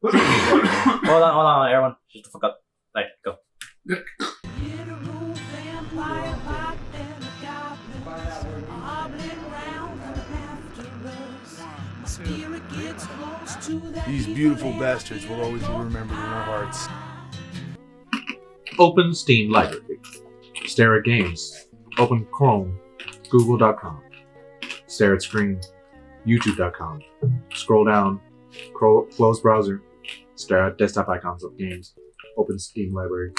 Hold on, everyone. Shut the fuck up. Alright, go. These beautiful bastards will always be remembered in our hearts. Open Steam Library. Stare at games. Open Chrome. Google.com. Stare at screen. YouTube.com. Scroll down. Close browser. Stare at desktop icons of games. Open Steam Library.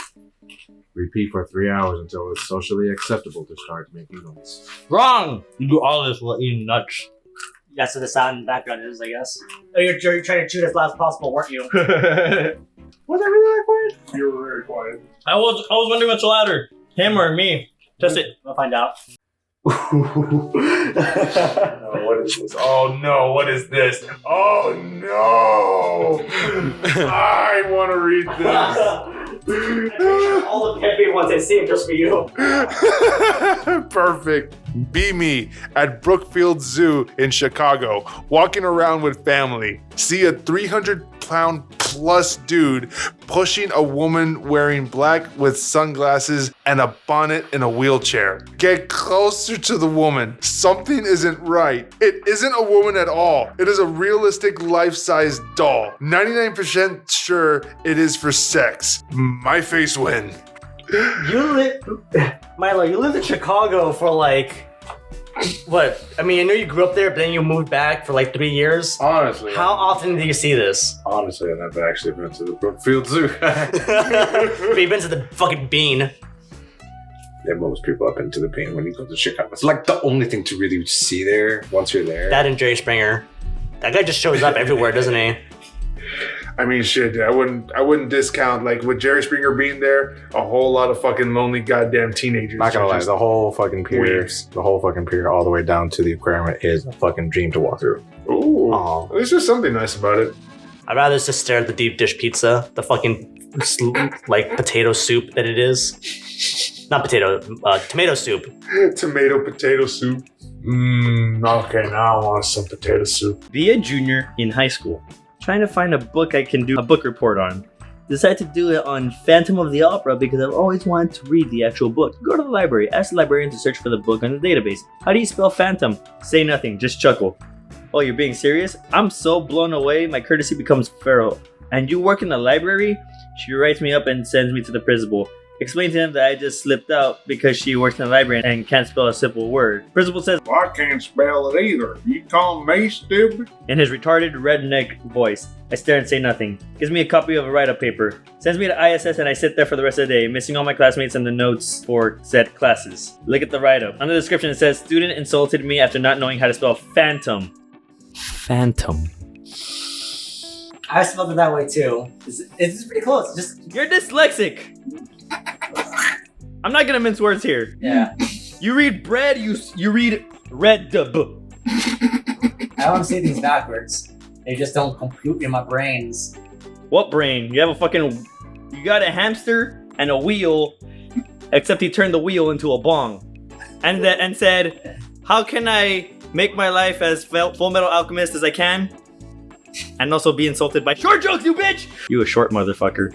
Repeat for 3 hours until it's socially acceptable to start making noise. Wrong! You do all this while eating nuts. That's what the sound in the background is, I guess. Oh, you're trying to chew as loud as possible, weren't you? Was I really that quiet? You were very quiet. I was wondering what's louder, him or me. Test it. We'll find out. Oh, what is this? Oh no, what is this? Oh no! I want to read this. All the heavy ones I see just for you. Perfect. Be me at Brookfield Zoo in Chicago, walking around with family. See a 300-pound plus dude pushing a woman wearing black with sunglasses and a bonnet in a wheelchair. Get closer to the woman. Something isn't right. It isn't a woman at all. It is a realistic life-size doll. 99% sure it is for sex. My face win. Milo, you lived in Chicago for like, what? I mean, I know you grew up there, but then you moved back for like 3 years. Honestly. How often do you see this? Honestly, I've never actually been to the Brookfield Zoo. But you've been to the fucking Bean. Yeah, most people have been to the Bean when you go to Chicago. It's like the only thing to really see there once you're there. That and Jerry Springer. That guy just shows up everywhere, doesn't he? I mean, shit, I wouldn't discount, like, with Jerry Springer being there, a whole lot of fucking lonely goddamn teenagers. Not gonna lie, just the whole fucking pier, weirds. all the way down to the aquarium is a fucking dream to walk through. Ooh, Aw. there's just something nice about it. I'd rather just stare at the deep dish pizza, the fucking like potato soup that it is. Not potato, tomato soup. Tomato potato soup. Okay, now I want some potato soup. Be a junior in high school, trying to find a book I can do a book report on. Decide to do it on Phantom of the Opera because I've always wanted to read the actual book. Go to the library, ask the librarian to search for the book on the database. How do you spell Phantom? Say nothing, just chuckle. Oh, you're being serious? I'm so blown away, my courtesy becomes feral. And you work in the library? She writes me up and sends me to the principal. Explain to him that I just slipped out because she works in the library and can't spell a simple word. Principal says, Well, I can't spell it either. You call me stupid? in his retarded redneck voice. I stare and say nothing. Gives me a copy of a write-up paper. Sends me to ISS and I sit there for the rest of the day, missing all my classmates and the notes for said classes. Look at the write-up. On the description it says, student insulted me after not knowing how to spell phantom. Phantom. I spelled it that way too. It's pretty close. Just You're dyslexic! I'm not gonna mince words here. yeah. You read bread, you read red dub. I don't see things backwards. They just don't compute in my brains. What brain? You got a hamster and a wheel, except he turned the wheel into a bong. And said, how can I make my life as Full Metal Alchemist as I can? And also be insulted by short jokes, you bitch! You a short motherfucker.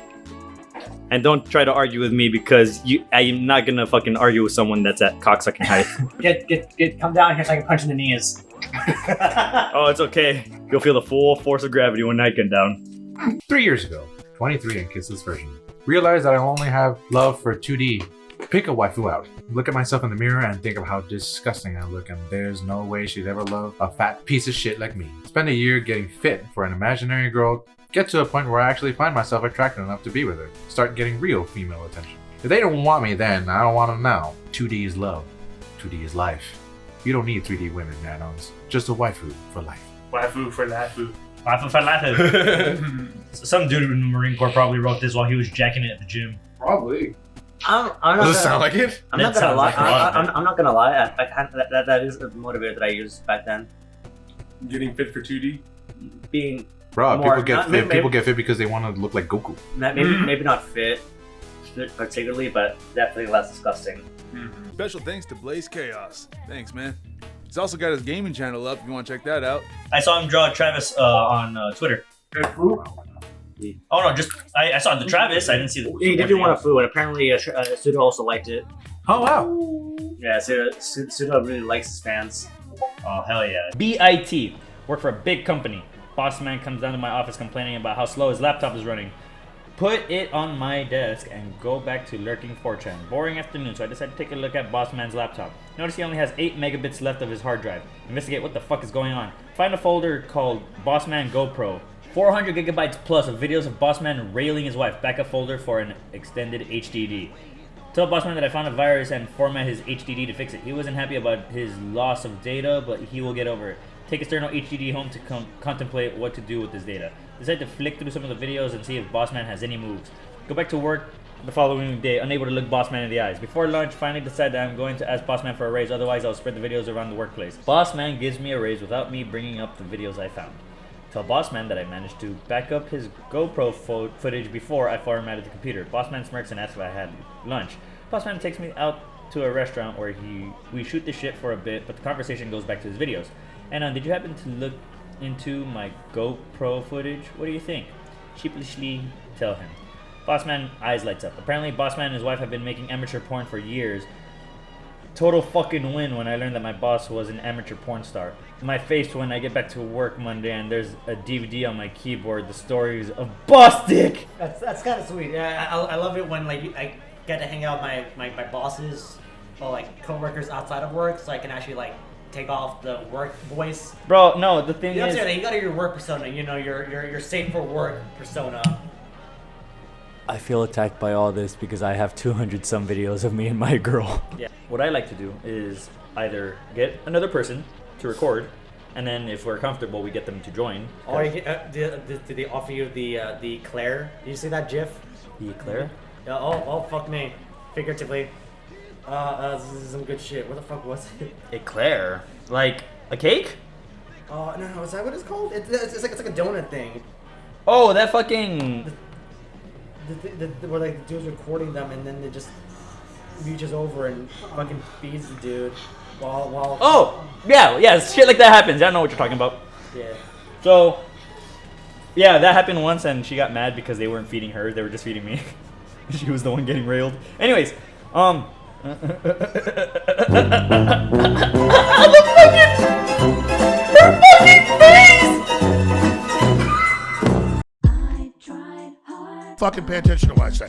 And don't try to argue with me because I'm not gonna fucking argue with someone that's at cocksucking height. Come down here so I can punch in the knees. Oh, it's okay. You'll feel the full force of gravity when I get down. 3 years ago, 23 in Kisses version. Realize that I only have love for 2D. Pick a waifu out. Look at myself in the mirror and think of how disgusting I look, and there's no way she'd ever love a fat piece of shit like me. Spend a year getting fit for an imaginary girl. Get to a point where I actually find myself attractive enough to be with her. Start getting real female attention. If they don't want me then, I don't want them now. 2D is love. 2D is life. You don't need 3D women, add-ons. Just a waifu for life. Waifu for laughing. Waifu for laughing. Some dude in the Marine Corps probably wrote this while he was jacking it at the gym. Probably. I'm not Does it sound like it? I'm not That gonna sounds lie. like a lot of it. I'm not gonna lie. That is a motivator that I used back then. Getting fit for 2D? Being Bro, more, people get not- fit. maybe- People get fit because they want to look like Goku. maybe not fit particularly, but definitely less disgusting. Special thanks to Blaze Chaos. Thanks, man. He's also got his gaming channel up if you want to check that out. I saw him draw Travis on Twitter. Oh no, just I saw the Travis. I didn't see the. He did want a food, and apparently Suda also liked it. Oh wow. Yeah, Suda really likes his fans. Oh hell yeah. BIT. Work for a big company. Boss man comes down to my office complaining about how slow his laptop is running. Put it on my desk and go back to lurking 4chan. Boring afternoon, so I decided to take a look at Boss Man's laptop. Notice he only has 8 megabits left of his hard drive. Investigate what the fuck is going on. Find a folder called Boss Man GoPro. 400 gigabytes plus of videos of Boss Man railing his wife. Backup folder for an extended HDD. Tell Boss Man that I found a virus and format his HDD to fix it. He wasn't happy about his loss of data, but he will get over it. Take external HDD home to contemplate what to do with this data. Decide to flick through some of the videos and see if Boss Man has any moves. Go back to work the following day, unable to look Boss Man in the eyes. Before lunch, finally decide that I'm going to ask Boss Man for a raise, otherwise I'll spread the videos around the workplace. Boss Man gives me a raise without me bringing up the videos I found. Tell Boss Man that I managed to back up his GoPro footage before I formatted the computer. Boss Man smirks and asks if I had lunch. Boss Man takes me out to a restaurant where we shoot the shit for a bit, but the conversation goes back to his videos. And did you happen to look into my GoPro footage? What do you think? Sheepishly tell him. Boss Man eyes lights up. Apparently Boss Man and his wife have been making amateur porn for years. Total fucking win when I learned that my boss was an amateur porn star. My face when I get back to work Monday and there's a DVD on my keyboard, the stories of Boss Dick! That's kind of sweet. Yeah, I love it when I get to hang out with my bosses or like coworkers outside of work, so I can actually like take off the work voice. Bro, no, the thing is... You gotta your work persona, you know, your safe for work persona. I feel attacked by all this because I have 200 some videos of me and my girl. Yeah. What I like to do is either get another person to record, and then if we're comfortable, we get them to join. Or you get, did they offer you the Claire? Did you see that GIF? The Claire? Yeah. Oh fuck me. Figuratively. This is some good shit. What the fuck was it? Eclair? Like a cake? No, is that what it's called? It's like a donut thing. Oh, that fucking... Where like the dude's recording them and then it just reaches over and fucking feeds the dude while Oh! Yeah, shit like that happens. I don't know what you're talking about. Yeah. So, yeah, that happened once and she got mad because they weren't feeding her. They were just feeding me. She was the one getting railed. Anyways, Fucking pay attention to what I say.